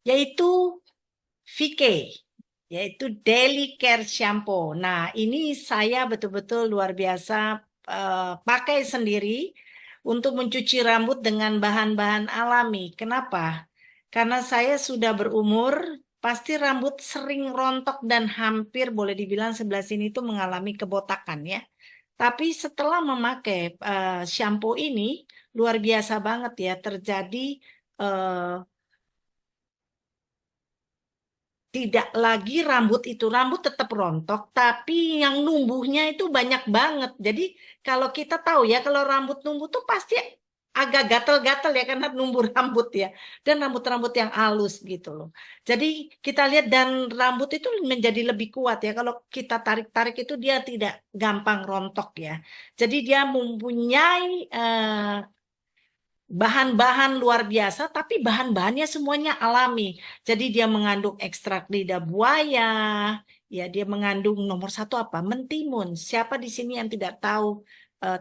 yaitu VK, yaitu Daily Care Shampoo. Nah, ini saya betul-betul luar biasa pakai sendiri untuk mencuci rambut dengan bahan-bahan alami. Kenapa? Karena saya sudah berumur, pasti rambut sering rontok dan hampir boleh dibilang sebelah sini itu mengalami kebotakan ya. Tapi setelah memakai shampoo ini, luar biasa banget ya, terjadi eh, tidak lagi rambut tetap rontok, tapi yang numbuhnya itu banyak banget. Jadi kalau kita tahu ya, kalau rambut numbuh tuh pasti agak gatel-gatel ya karena numbuh rambut ya. Dan rambut-rambut yang halus gitu loh. Jadi kita lihat dan rambut itu menjadi lebih kuat ya. Kalau kita tarik-tarik itu dia tidak gampang rontok ya. Jadi dia mempunyai bahan-bahan luar biasa, tapi bahan-bahannya semuanya alami. Jadi dia mengandung ekstrak lidah buaya, ya dia mengandung nomor satu apa? Mentimun. Siapa di sini yang tidak tahu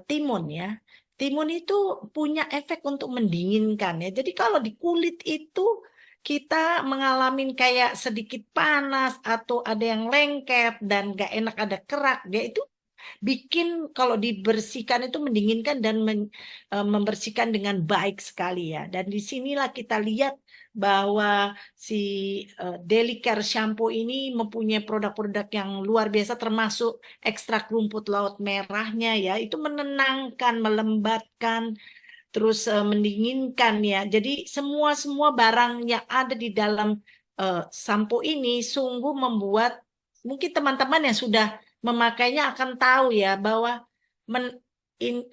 timun ya? Timun itu punya efek untuk mendinginkan ya. Jadi kalau di kulit itu kita mengalami kayak sedikit panas atau ada yang lengket dan gak enak ada kerak, dia itu bikin kalau dibersihkan itu mendinginkan dan membersihkan dengan baik sekali ya. Dan disinilah kita lihat bahwa si Daily Care Shampoo ini mempunyai produk-produk yang luar biasa termasuk ekstrak rumput laut merahnya ya. Itu menenangkan, melembatkan, terus mendinginkan ya. Jadi semua barang yang ada di dalam sampo ini sungguh membuat mungkin teman-teman yang sudah memakainya akan tahu ya bahwa men, in-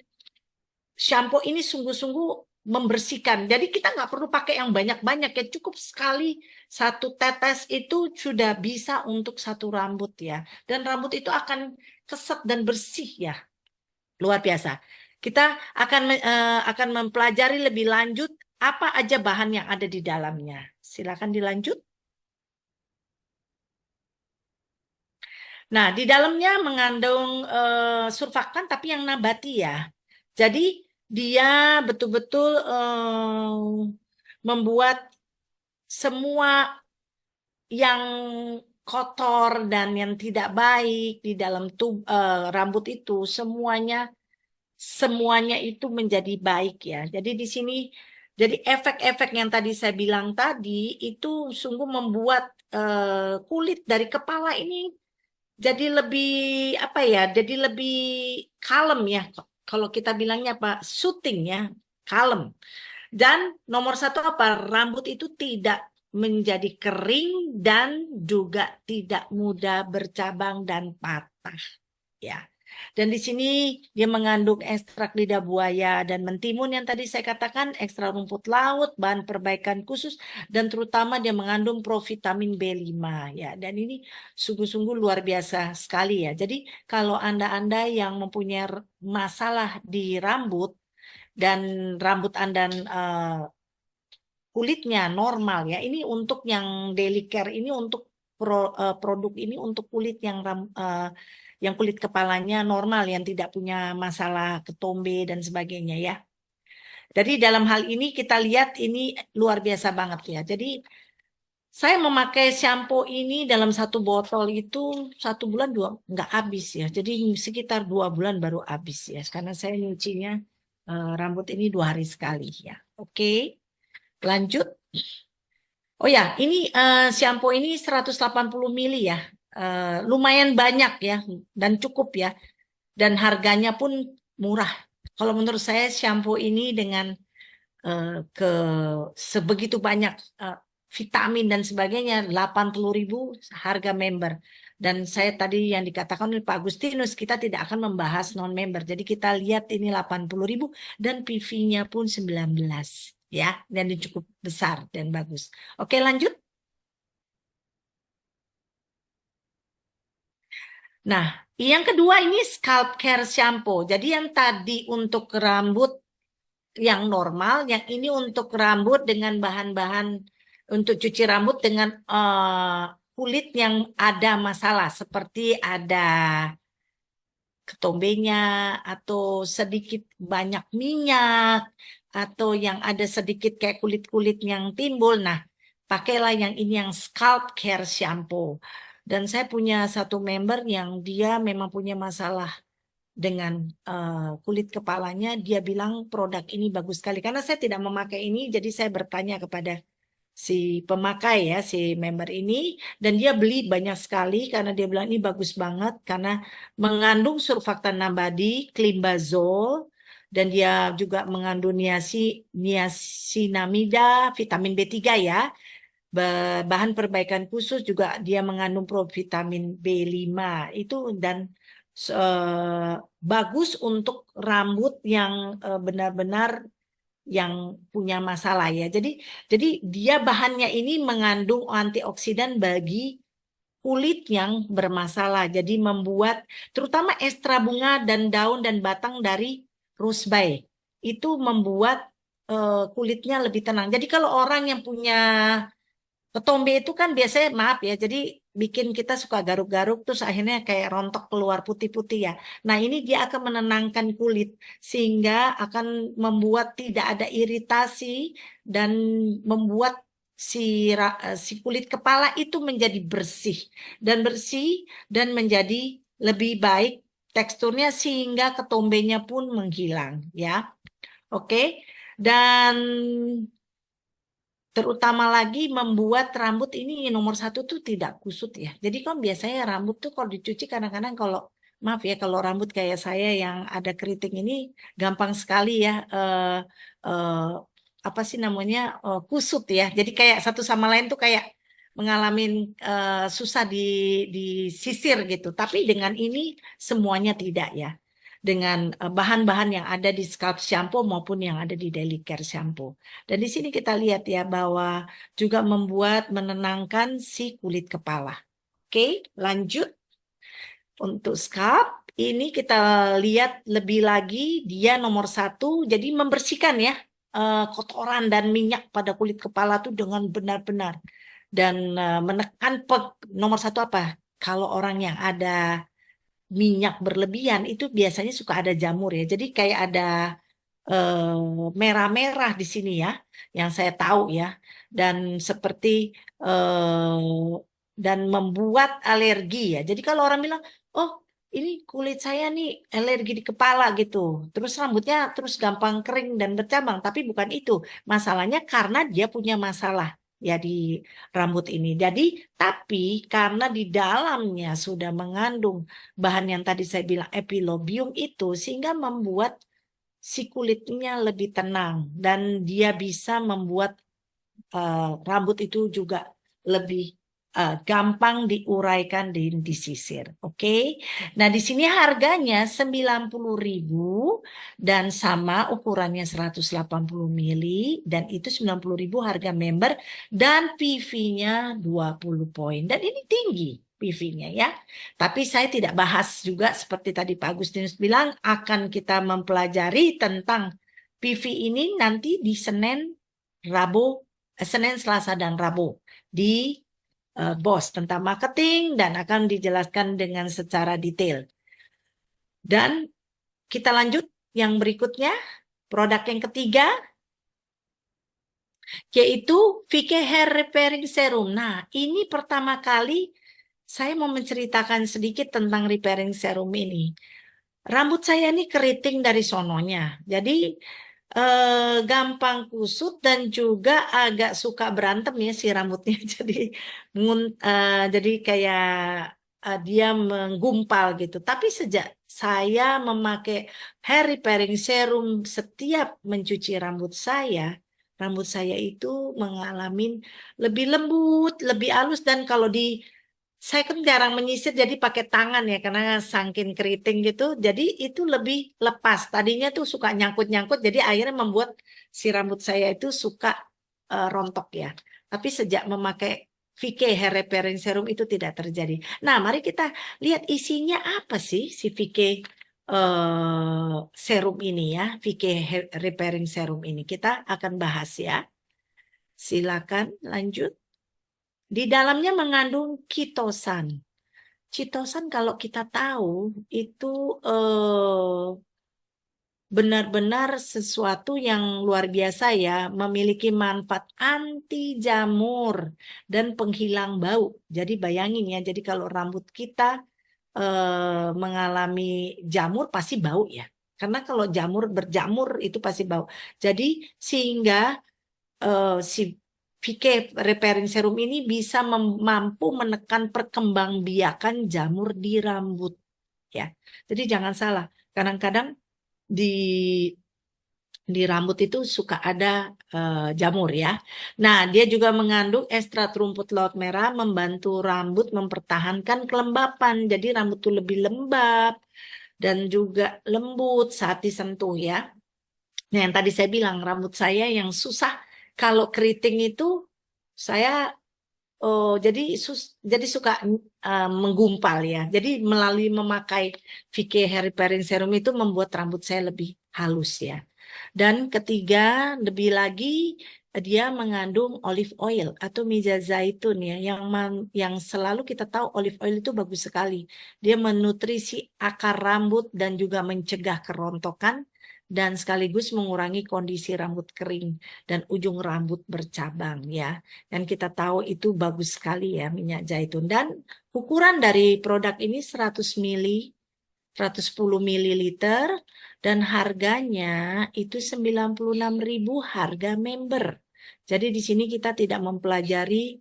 shampoo ini sungguh-sungguh membersihkan. Jadi kita nggak perlu pakai yang banyak-banyak ya, cukup sekali satu tetes itu sudah bisa untuk satu rambut ya. Dan rambut itu akan keset dan bersih ya. Luar biasa. Kita akan mempelajari lebih lanjut apa aja bahan yang ada di dalamnya. Silakan dilanjut. Nah, di dalamnya mengandung surfaktan tapi yang nabati ya. Jadi dia betul-betul membuat semua yang kotor dan yang tidak baik di dalam rambut itu semuanya itu menjadi baik ya. Jadi di sini jadi efek-efek yang tadi saya bilang tadi itu sungguh membuat kulit dari kepala ini jadi lebih apa ya? Jadi lebih kalem ya. Kalau kita bilangnya apa? Soothing ya, kalem. Dan nomor satu apa? Rambut itu tidak menjadi kering dan juga tidak mudah bercabang dan patah ya. Dan di sini dia mengandung ekstrak lidah buaya dan mentimun yang tadi saya katakan, ekstrak rumput laut, bahan perbaikan khusus, dan terutama dia mengandung provitamin B5 ya. Dan ini sungguh-sungguh luar biasa sekali ya. Jadi kalau Anda-Anda yang mempunyai masalah di rambut dan rambut Anda kulitnya normal ya. Ini untuk yang daily care ini untuk produk ini untuk kulit yang kulit kepalanya normal yang tidak punya masalah ketombe dan sebagainya ya. Jadi dalam hal ini kita lihat ini luar biasa banget ya. Jadi saya memakai shampoo ini dalam satu botol itu 1 bulan dua nggak habis ya. Jadi sekitar 2 bulan baru habis ya. Karena saya nyucinya rambut ini 2 hari sekali ya. Oke, lanjut. Oh ya, ini shampoo ini 180 mili ya. Lumayan banyak ya dan cukup ya. Dan harganya pun murah. Kalau menurut saya shampoo ini dengan ke sebegitu banyak vitamin dan sebagainya 80.000 harga member. Dan saya tadi yang dikatakan oleh Pak Agustinus kita tidak akan membahas non member. Jadi kita lihat ini 80.000 dan PV-nya pun 19 ya dan ini cukup besar dan bagus. Oke, lanjut. Nah, yang kedua ini scalp care shampoo. Jadi yang tadi untuk rambut yang normal, yang ini untuk rambut dengan bahan-bahan untuk cuci rambut dengan kulit yang ada masalah seperti ada ketombenya atau sedikit banyak minyak atau yang ada sedikit kayak kulit-kulit yang timbul. Nah, pakailah yang ini, yang scalp care shampoo. Dan saya punya satu member yang dia memang punya masalah dengan kulit kepalanya. Dia bilang produk ini bagus sekali. Karena saya tidak memakai ini, jadi saya bertanya kepada si pemakai ya, si member ini, dan dia beli banyak sekali karena dia bilang ini bagus banget karena mengandung surfaktan nabati, klimbazol, dan dia juga mengandung niacinamida, vitamin B3 ya. Bahan perbaikan khusus juga dia mengandung provitamin B5 itu, dan bagus untuk rambut yang benar-benar yang punya masalah ya. Jadi dia bahannya ini mengandung antioksidan bagi kulit yang bermasalah. Jadi membuat terutama ekstra bunga dan daun dan batang dari rusbai itu membuat kulitnya lebih tenang. Jadi kalau orang yang punya ketombe itu kan biasanya maaf ya, jadi bikin kita suka garuk-garuk terus akhirnya kayak rontok keluar putih-putih ya. Nah ini dia akan menenangkan kulit sehingga akan membuat tidak ada iritasi dan membuat si kulit kepala itu menjadi bersih dan menjadi lebih baik teksturnya sehingga ketombenya pun menghilang ya. Oke. Dan terutama lagi membuat rambut ini nomor satu tuh tidak kusut ya. Jadi kan biasanya rambut tuh kalau dicuci kadang-kadang kalau maaf ya kalau rambut kayak saya yang ada keriting ini gampang sekali ya eh, apa sih namanya kusut ya. Jadi kayak satu sama lain tuh kayak mengalami susah disisir gitu. Tapi dengan ini semuanya tidak ya. Dengan bahan-bahan yang ada di scalp shampoo maupun yang ada di daily care shampoo. Dan di sini kita lihat ya bahwa juga membuat menenangkan si kulit kepala. Oke, lanjut untuk scalp. Ini kita lihat lebih lagi dia nomor satu, jadi membersihkan ya kotoran dan minyak pada kulit kepala tuh dengan benar-benar. Dan menekan nomor satu apa? Kalau orang yang ada minyak berlebihan itu biasanya suka ada jamur ya. Jadi kayak ada merah-merah di sini ya, yang saya tahu ya, dan seperti dan membuat alergi ya. Jadi kalau orang bilang, oh ini kulit saya nih alergi di kepala gitu, terus rambutnya terus gampang kering dan bercabang, tapi bukan itu. Masalahnya karena dia punya masalah ya di rambut ini. Jadi, tapi karena di dalamnya sudah mengandung bahan yang tadi saya bilang epilobium itu, sehingga membuat si kulitnya lebih tenang dan dia bisa membuat rambut itu juga lebih gampang diuraikan dan disisir. Oke. Nah, di sini harganya 90.000 dan sama ukurannya 180 mili dan itu 90.000 harga member dan PV-nya 20 poin. Dan ini tinggi PV-nya ya. Tapi saya tidak bahas juga seperti tadi Pak Agustinus bilang akan kita mempelajari tentang PV ini nanti di Senin, Selasa dan Rabu di BOS tentang marketing dan akan dijelaskan dengan secara detail. Dan kita lanjut yang berikutnya, produk yang ketiga yaitu VK Hair Repairing Serum. Nah, ini pertama kali saya mau menceritakan sedikit tentang repairing serum ini. Rambut saya ini keriting dari sononya. Jadi gampang kusut dan juga agak suka berantem ya si rambutnya. Jadi kayak dia menggumpal gitu. Tapi sejak saya memakai hair repairing serum setiap mencuci rambut saya itu mengalami lebih lembut, lebih halus dan kalau saya kan jarang menyisir jadi pakai tangan ya karena saking keriting gitu. Jadi itu lebih lepas. Tadinya tuh suka nyangkut-nyangkut jadi akhirnya membuat si rambut saya itu suka rontok ya. Tapi sejak memakai VK Hair Repairing Serum itu tidak terjadi. Nah, mari kita lihat isinya apa sih si VK serum ini ya. VK Hair Repairing Serum ini kita akan bahas ya. Silakan lanjut. Di dalamnya mengandung kitosan. Kitosan kalau kita tahu itu benar-benar sesuatu yang luar biasa ya, memiliki manfaat anti jamur dan penghilang bau. Jadi bayangin ya, jadi kalau rambut kita mengalami jamur pasti bau ya. Karena kalau jamur berjamur itu pasti bau. Jadi sehingga si VK Repairing Serum ini bisa mampu menekan perkembangbiakan jamur di rambut ya. Jadi jangan salah. Kadang-kadang di rambut itu suka ada jamur ya. Nah, dia juga mengandung ekstrak rumput laut merah membantu rambut mempertahankan kelembapan. Jadi rambut itu lebih lembab dan juga lembut saat disentuh ya. Nah, yang tadi saya bilang rambut saya yang susah kalau keriting itu saya jadi suka menggumpal ya. Jadi melalui memakai VK Hair Repairing Serum itu membuat rambut saya lebih halus ya. Dan ketiga, lebih lagi dia mengandung olive oil atau minyak zaitun ya, yang selalu kita tahu olive oil itu bagus sekali. Dia menutrisi akar rambut dan juga mencegah kerontokan dan sekaligus mengurangi kondisi rambut kering dan ujung rambut bercabang ya. Dan kita tahu itu bagus sekali ya minyak zaitun. Dan ukuran dari produk ini 100 mili, 110 mililiter dan harganya itu 96.000 harga member. Jadi di sini kita tidak mempelajari,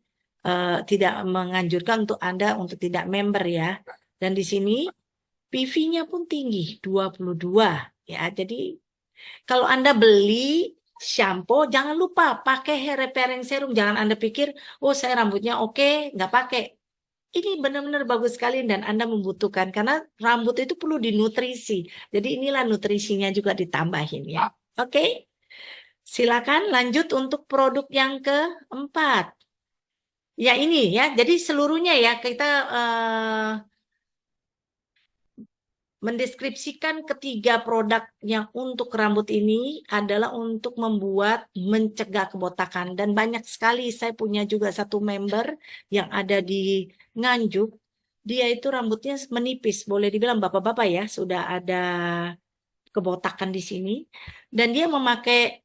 tidak menganjurkan untuk Anda untuk tidak member ya. Dan di sini PV-nya pun tinggi, 22 ya. Jadi kalau Anda beli shampoo, jangan lupa pakai hair repairing serum. Jangan Anda pikir, oh saya rambutnya oke, nggak pakai. Ini benar-benar bagus sekali dan Anda membutuhkan karena rambut itu perlu dinutrisi. Jadi inilah nutrisinya juga ditambahin ya. Oke, silakan lanjut untuk produk yang keempat. Ya ini ya, jadi seluruhnya ya kita mendeskripsikan ketiga produk yang untuk rambut ini adalah untuk mencegah kebotakan. Dan banyak sekali, saya punya juga satu member yang ada di Nganjuk. Dia itu rambutnya menipis, boleh dibilang bapak-bapak ya, sudah ada kebotakan di sini. Dan dia memakai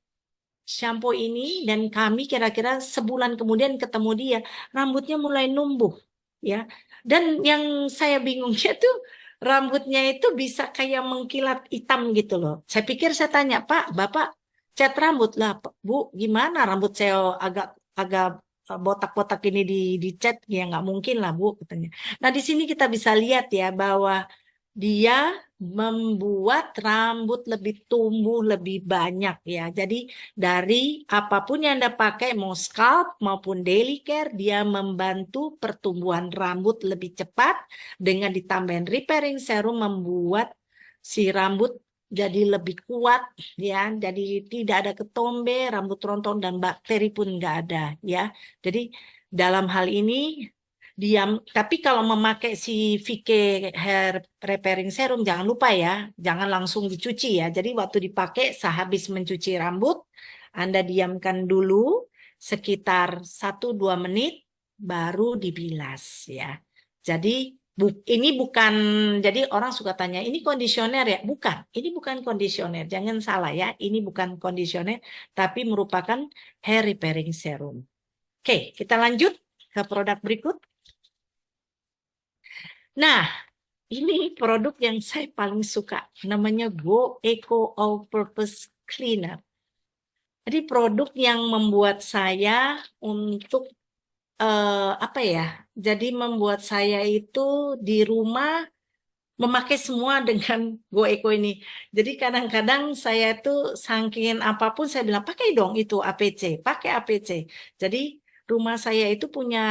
shampoo ini dan kami kira-kira sebulan kemudian ketemu dia, rambutnya mulai numbuh ya. Dan yang saya bingungnya tuh rambutnya itu bisa kayak mengkilat hitam gitu loh. Saya pikir saya tanya, "Pak, Bapak cat rambut lah, Bu, gimana rambut saya agak agak botak-botak ini di cat ya nggak mungkin lah Bu," katanya. Nah, di sini kita bisa lihat ya bahwa dia membuat rambut lebih tumbuh lebih banyak ya. Jadi dari apapun yang Anda pakai, mau scalp maupun daily care, dia membantu pertumbuhan rambut lebih cepat dengan ditambahin repairing serum membuat si rambut jadi lebih kuat ya. Jadi tidak ada ketombe, rambut rontok dan bakteri pun nggak ada ya. Jadi dalam hal ini diam. Tapi kalau memakai si VK Hair Repairing Serum, jangan lupa ya, jangan langsung dicuci ya. Jadi waktu dipakai, sehabis mencuci rambut, Anda diamkan dulu sekitar 1-2 menit, baru dibilas ya. Jadi ini bukan, jadi orang suka tanya, ini kondisioner ya? Bukan, ini bukan kondisioner. Jangan salah ya, ini bukan kondisioner, tapi merupakan hair repairing serum. Oke, kita lanjut ke produk berikut. Nah, ini produk yang saya paling suka, namanya Go Eco All Purpose Cleaner. Jadi produk yang membuat saya untuk apa ya? Jadi membuat saya itu di rumah memakai semua dengan Go Eco ini. Jadi kadang-kadang saya itu saking apapun saya bilang pakai dong itu APC, pakai APC. Jadi rumah saya itu punya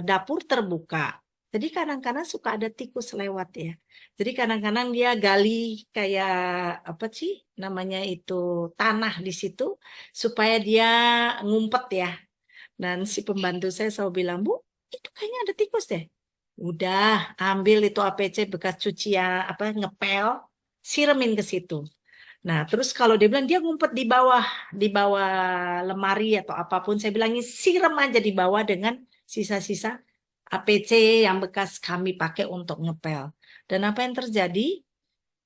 dapur terbuka. Jadi kadang-kadang suka ada tikus lewat ya. Jadi kadang-kadang dia gali kayak apa sih namanya itu tanah di situ supaya dia ngumpet ya. Dan si pembantu saya selalu bilang, "Bu, itu kayaknya ada tikus deh." Udah, ambil itu APC bekas cucian apa ngepel, siremin ke situ. Nah, terus kalau dia bilang dia ngumpet di bawah lemari atau apapun, saya bilangnya siram aja di bawah dengan sisa-sisa APC yang bekas kami pakai untuk ngepel. Dan apa yang terjadi?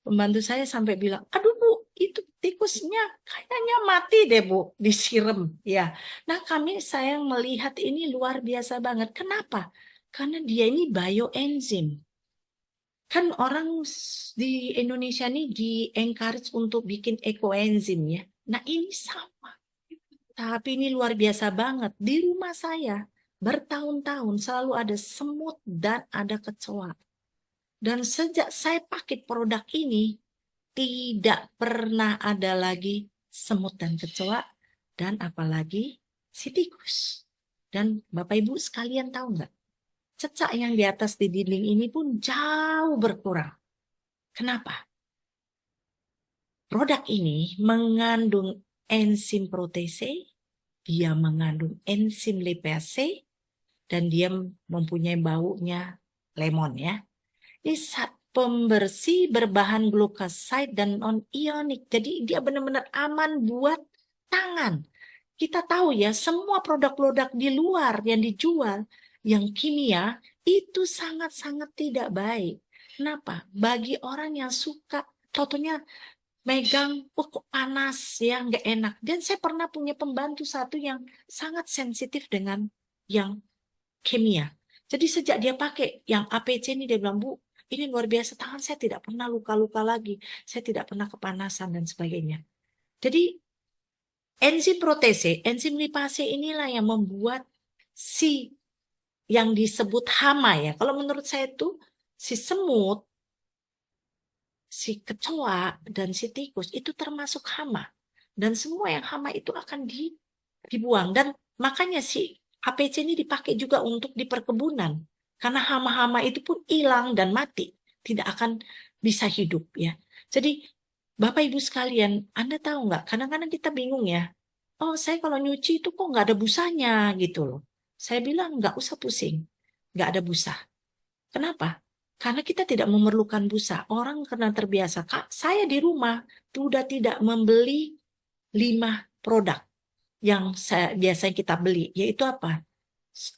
Pembantu saya sampai bilang, "Aduh Bu, itu tikusnya kayaknya mati deh Bu, disiram ya. Nah saya melihat ini luar biasa banget. Kenapa? Karena dia ini bioenzim. Kan orang di Indonesia ini di-encourage untuk bikin ekoenzim ya. Nah ini sama. Tapi ini luar biasa banget. Di rumah saya bertahun-tahun selalu ada semut dan ada kecoa. Dan sejak saya pakai produk ini, tidak pernah ada lagi semut dan kecoa, dan apalagi si tikus. Dan Bapak Ibu sekalian tahu nggak? Cecak yang di atas di dinding ini pun jauh berkurang. Kenapa? Produk ini mengandung enzim protase, dia mengandung enzim lipase, dan dia mempunyai baunya lemon ya. Ini pembersih berbahan glukoside dan non-ionik. Jadi dia benar-benar aman buat tangan. Kita tahu ya, semua produk-produk di luar yang dijual, yang kimia, itu sangat-sangat tidak baik. Kenapa? Bagi orang yang suka, contohnya megang, kok panas ya, nggak enak. Dan saya pernah punya pembantu satu yang sangat sensitif dengan yang kimia. Jadi sejak dia pakai yang APC ini, dia bilang, Bu, ini luar biasa, tangan saya tidak pernah luka-luka lagi. Saya tidak pernah kepanasan dan sebagainya. Jadi enzim protase, enzim lipase inilah yang membuat si yang disebut hama ya. Kalau menurut saya itu si semut, si kecoa, dan si tikus itu termasuk hama. Dan semua yang hama itu akan dibuang. Dan makanya si APC ini dipakai juga untuk di perkebunan. Karena hama-hama itu pun hilang dan mati. Tidak akan bisa hidup ya. Jadi Bapak Ibu sekalian, Anda tahu nggak? Kadang-kadang kita bingung ya. Oh, saya kalau nyuci itu kok nggak ada busanya gitu loh. Saya bilang nggak usah pusing. Nggak ada busa. Kenapa? Karena kita tidak memerlukan busa. Orang karena terbiasa. Kak, saya di rumah sudah tidak membeli 5 produk yang biasanya kita beli. Yaitu apa?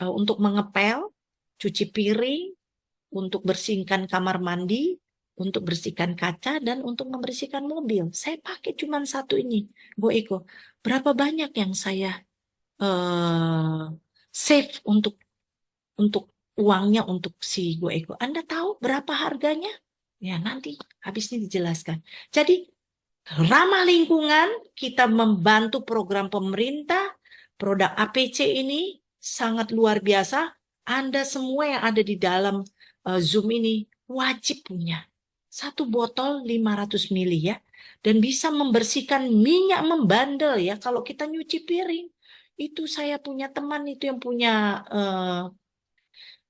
Untuk mengepel, cuci piring, untuk bersihkan kamar mandi, untuk bersihkan kaca, dan untuk membersihkan mobil. Saya pakai cuma satu ini, GoEco. Berapa banyak yang saya save untuk uangnya untuk si GoEco. Anda tahu berapa harganya? Ya, nanti habis ini dijelaskan. Jadi, ramah lingkungan, kita membantu program pemerintah, produk APC ini sangat luar biasa. Anda semua yang ada di dalam Zoom ini wajib punya. Satu botol 500 mili ya. Dan bisa membersihkan minyak membandel ya. Kalau kita nyuci piring. Itu saya punya teman itu yang punya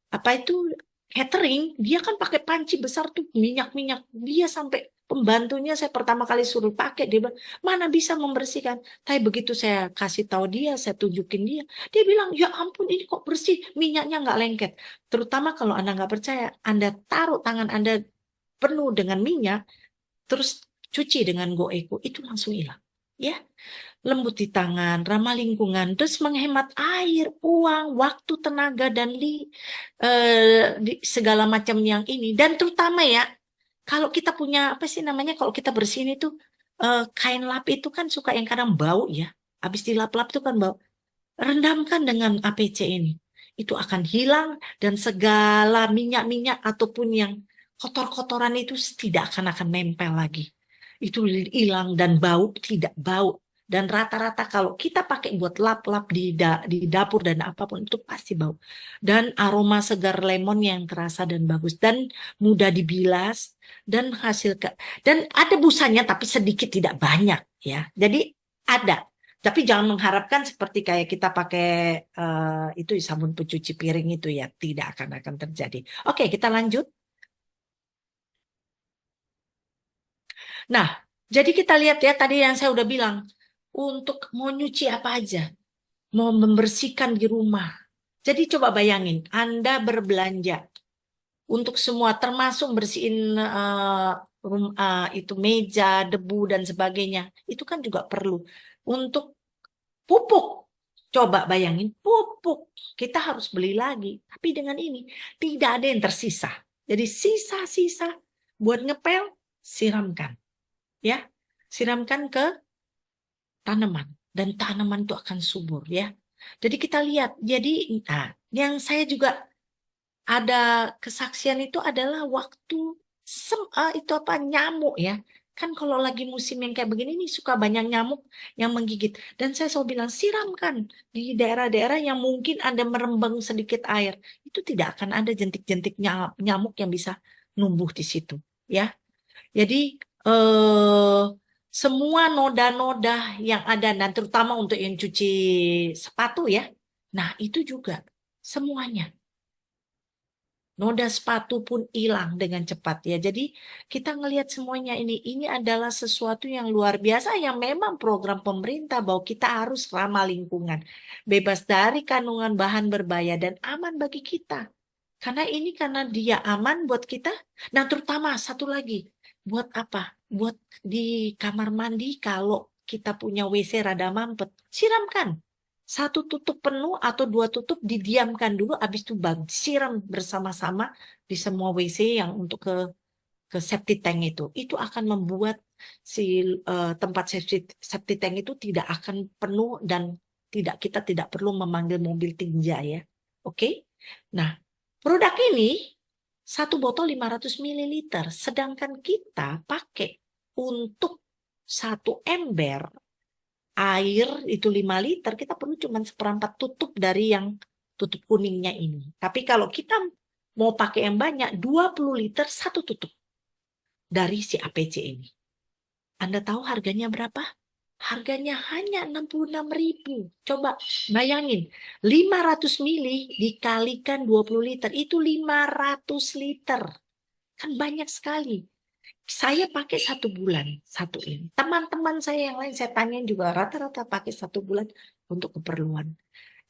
apa itu catering, dia kan pakai panci besar tuh minyak-minyak. Dia sampai pembantunya saya pertama kali suruh pakai, dia bilang, mana bisa membersihkan. Tapi begitu saya kasih tahu dia, saya tunjukin dia bilang, ya ampun ini kok bersih, minyaknya nggak lengket. Terutama kalau Anda nggak percaya, Anda taruh tangan Anda penuh dengan minyak, terus cuci dengan GoEco, itu langsung hilang. Ya, lembut di tangan, ramah lingkungan, terus menghemat air, uang, waktu, tenaga, dan segala macam yang ini. Dan terutama ya, kalau kita punya, apa sih namanya, kalau kita bersihin itu, kain lap itu kan suka yang kadang bau ya. Habis dilap-lap itu kan bau. Rendamkan dengan APC ini. Itu akan hilang dan segala minyak-minyak ataupun yang kotor-kotoran itu tidak akan nempel lagi. Itu hilang dan bau tidak bau. Dan rata-rata kalau kita pakai buat lap-lap di dapur dan apapun itu pasti bau. Dan aroma segar lemon yang terasa dan bagus. Dan mudah dibilas. Dan dan ada busanya tapi sedikit tidak banyak ya. Jadi ada. Tapi jangan mengharapkan seperti kayak kita pakai itu sabun pencuci piring itu ya. Tidak akan terjadi. Oke, kita lanjut. Nah, jadi kita lihat ya tadi yang saya udah bilang. Untuk mau nyuci apa aja. Mau membersihkan di rumah. Jadi coba bayangin, Anda berbelanja untuk semua termasuk bersihin itu meja, debu dan sebagainya. Itu kan juga perlu. Untuk pupuk, coba bayangin pupuk. Kita harus beli lagi. Tapi dengan ini tidak ada yang tersisa. Jadi sisa-sisa buat ngepel, siramkan. Ya. Siramkan ke tanaman dan tanaman itu akan subur ya. Jadi kita lihat, jadi nah, yang saya juga ada kesaksian itu adalah waktu itu apa nyamuk ya. Kan kalau lagi musim yang kayak begini nih suka banyak nyamuk yang menggigit. Dan saya selalu bilang siramkan di daerah-daerah yang mungkin ada merembang sedikit air. Itu tidak akan ada jentik-jentik nyamuk yang bisa numbuh di situ ya. Jadi eh, semua noda-noda yang ada dan terutama untuk yang cuci sepatu ya. Nah, itu juga semuanya. Noda sepatu pun hilang dengan cepat ya. Jadi kita ngelihat semuanya ini adalah sesuatu yang luar biasa yang memang program pemerintah bahwa kita harus ramah lingkungan, bebas dari kandungan bahan berbahaya dan aman bagi kita. Karena dia aman buat kita. Nah, terutama satu lagi, buat apa? Buat di kamar mandi kalau kita punya WC rada mampet, siramkan. Satu tutup penuh atau dua tutup didiamkan dulu, habis itu siram bersama-sama di semua WC yang untuk ke septic tank itu. Itu akan membuat si tempat septic tank itu tidak akan penuh dan kita tidak perlu memanggil mobil tinja ya. Oke? Nah, produk ini satu botol 500 mililiter, sedangkan kita pakai untuk satu ember air itu 5 liter, kita perlu cuma seperempat tutup dari yang tutup kuningnya ini. Tapi kalau kita mau pakai yang banyak, 20 liter satu tutup dari si APC ini. Anda tahu harganya berapa? Harganya hanya 66.000. Coba bayangin, 500 mili dikalikan 20 liter, itu 500 liter. Kan banyak sekali. Saya pakai 1 bulan, satu ini. Teman-teman saya yang lain, saya tanyain juga rata-rata pakai 1 bulan untuk keperluan.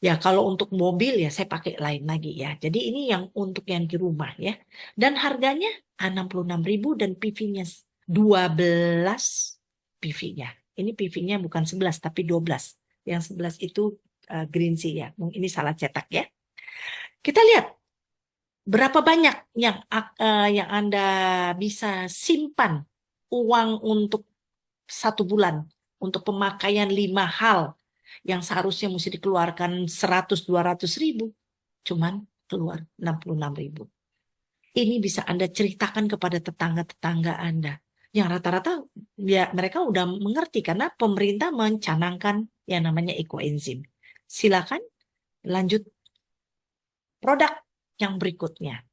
Ya, kalau untuk mobil ya saya pakai lain lagi ya. Jadi ini yang untuk yang di rumah ya. Dan harganya 66.000 dan PV-nya 12 PV-nya. Ini PV-nya bukan 11 tapi 12. Yang 11 itu green sea ya. Ini salah cetak ya. Kita lihat berapa banyak yang Anda bisa simpan uang untuk 1 bulan untuk pemakaian 5 hal yang seharusnya mesti dikeluarkan 100-200 ribu, cuman keluar 66.000. Ini bisa Anda ceritakan kepada tetangga-tetangga Anda. Yang rata-rata ya mereka udah mengerti karena pemerintah mencanangkan yang namanya ekoenzim. Silakan lanjut produk yang berikutnya.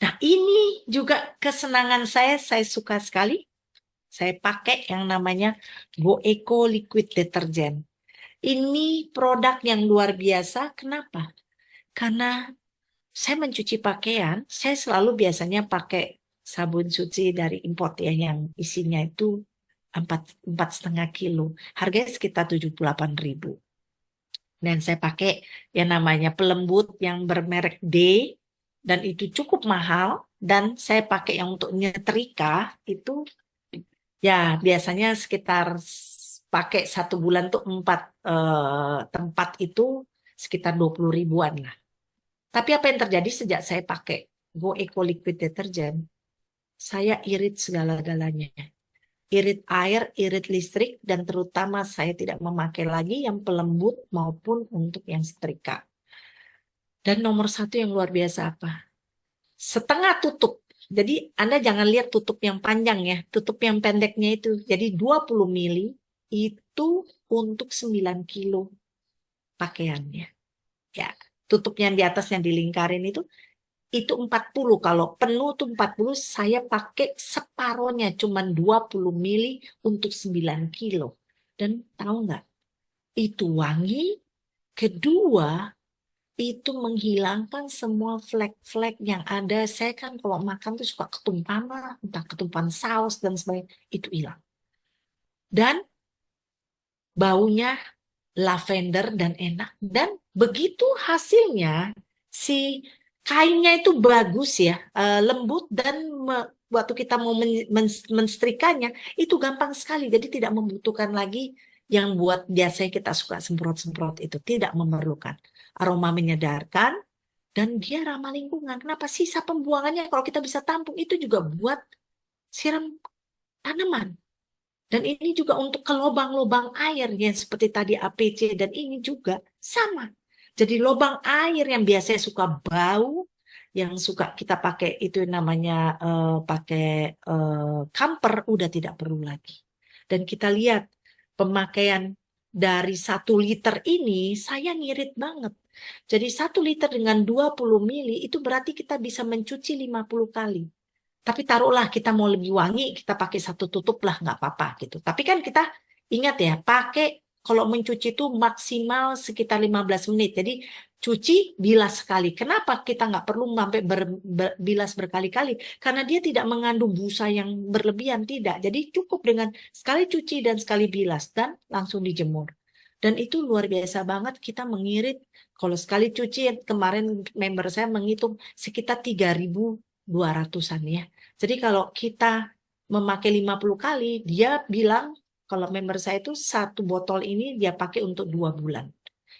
Nah, ini juga kesenangan saya suka sekali. Saya pakai yang namanya Go Eco Liquid Detergent. Ini produk yang luar biasa. Kenapa? Karena saya mencuci pakaian, saya selalu biasanya pakai sabun cuci dari import ya, yang isinya itu 4,5 kilo. Harganya sekitar 78.000. Dan saya pakai yang namanya pelembut yang bermerek D, dan itu cukup mahal. Dan saya pakai yang untuk nyetrika itu ya biasanya sekitar pakai 1 bulan tuh 4 tempat itu sekitar 20 ribuan lah. Tapi apa yang terjadi sejak saya pakai Go Eco Liquid Detergent, saya irit segala-galanya. Irit air, irit listrik, dan terutama saya tidak memakai lagi yang pelembut maupun untuk yang setrika. Dan nomor satu yang luar biasa apa? Setengah tutup. Jadi Anda jangan lihat tutup yang panjang ya, tutup yang pendeknya itu. Jadi 20 mili itu untuk 9 kilo pakaiannya. Ya, tutup yang di atas yang dilingkarin itu 40. Kalau penuh tuh 40, saya pakai separohnya cuman 20 mili untuk 9 kilo. Dan tahu nggak? Itu wangi. Kedua, itu menghilangkan semua flek-flek yang ada. Saya kan kalau makan tuh suka ketumpahan lah, entah ketumpahan saus dan sebagainya, itu hilang. Dan baunya lavender dan enak. Dan begitu hasilnya, si kainnya itu bagus ya, lembut dan waktu kita mau menstrikanya itu gampang sekali. Jadi tidak membutuhkan lagi yang buat biasanya kita suka semprot-semprot itu. Tidak memerlukan. Aroma menyedarkan dan dia ramah lingkungan. Kenapa? Sisa pembuangannya kalau kita bisa tampung itu juga buat siram tanaman. Dan ini juga untuk ke lubang-lubang air yang seperti tadi APC dan ini juga sama. Jadi lubang air yang biasanya suka bau, yang suka kita pakai itu namanya pakai kamper udah tidak perlu lagi. Dan kita lihat pemakaian dari 1 liter ini saya ngirit banget. Jadi 1 liter dengan 20 mili itu berarti kita bisa mencuci 50 kali. Tapi taruhlah kita mau lebih wangi, kita pakai 1 tutup lah, nggak apa-apa gitu. Tapi kan kita ingat ya, pakai kalau mencuci itu maksimal sekitar 15 menit. Jadi cuci bilas sekali. Kenapa kita nggak perlu sampai bilas berkali-kali? Karena dia tidak mengandung busa yang berlebihan, tidak. Jadi cukup dengan sekali cuci dan sekali bilas dan langsung dijemur. Dan itu luar biasa banget kita mengirit. Kalau sekali cuci, kemarin member saya menghitung sekitar 3.200-an ya. Jadi kalau kita memakai 50 kali, dia bilang kalau member saya itu 1 botol ini dia pakai untuk 2 bulan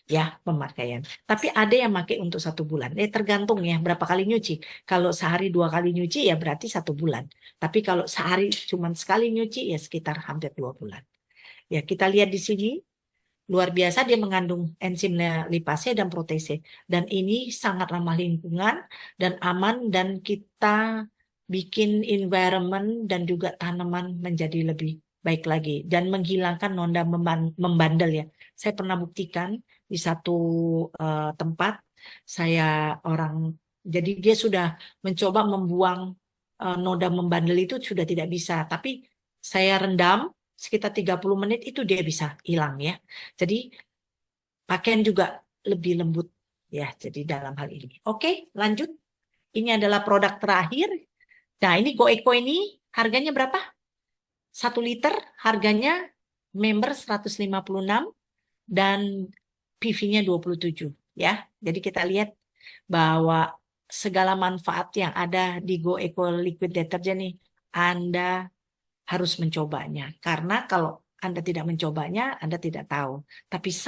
ya pemakaian. Tapi ada yang pakai untuk 1 bulan. Tergantung ya berapa kali nyuci. Kalau sehari 2 kali nyuci ya berarti 1 bulan. Tapi kalau sehari cuma sekali nyuci ya sekitar hampir 2 bulan. Ya kita lihat di sini luar biasa dia mengandung enzim lipase dan protase. Dan ini sangat ramah lingkungan dan aman dan kita bikin environment dan juga tanaman menjadi lebih baik lagi dan menghilangkan noda membandel ya. Saya pernah buktikan di satu tempat saya orang jadi dia sudah mencoba membuang noda membandel itu sudah tidak bisa, tapi saya rendam sekitar 30 menit itu dia bisa hilang ya. Jadi pakaian juga lebih lembut ya. Jadi dalam hal ini. Oke, lanjut. Ini adalah produk terakhir. Nah, ini GoEco ini harganya berapa? 1 liter harganya member 156 dan PV-nya 27 ya. Jadi kita lihat bahwa segala manfaat yang ada di GoEco Liquid Detergent nih Anda harus mencobanya. Karena kalau Anda tidak mencobanya, Anda tidak tahu. Tapi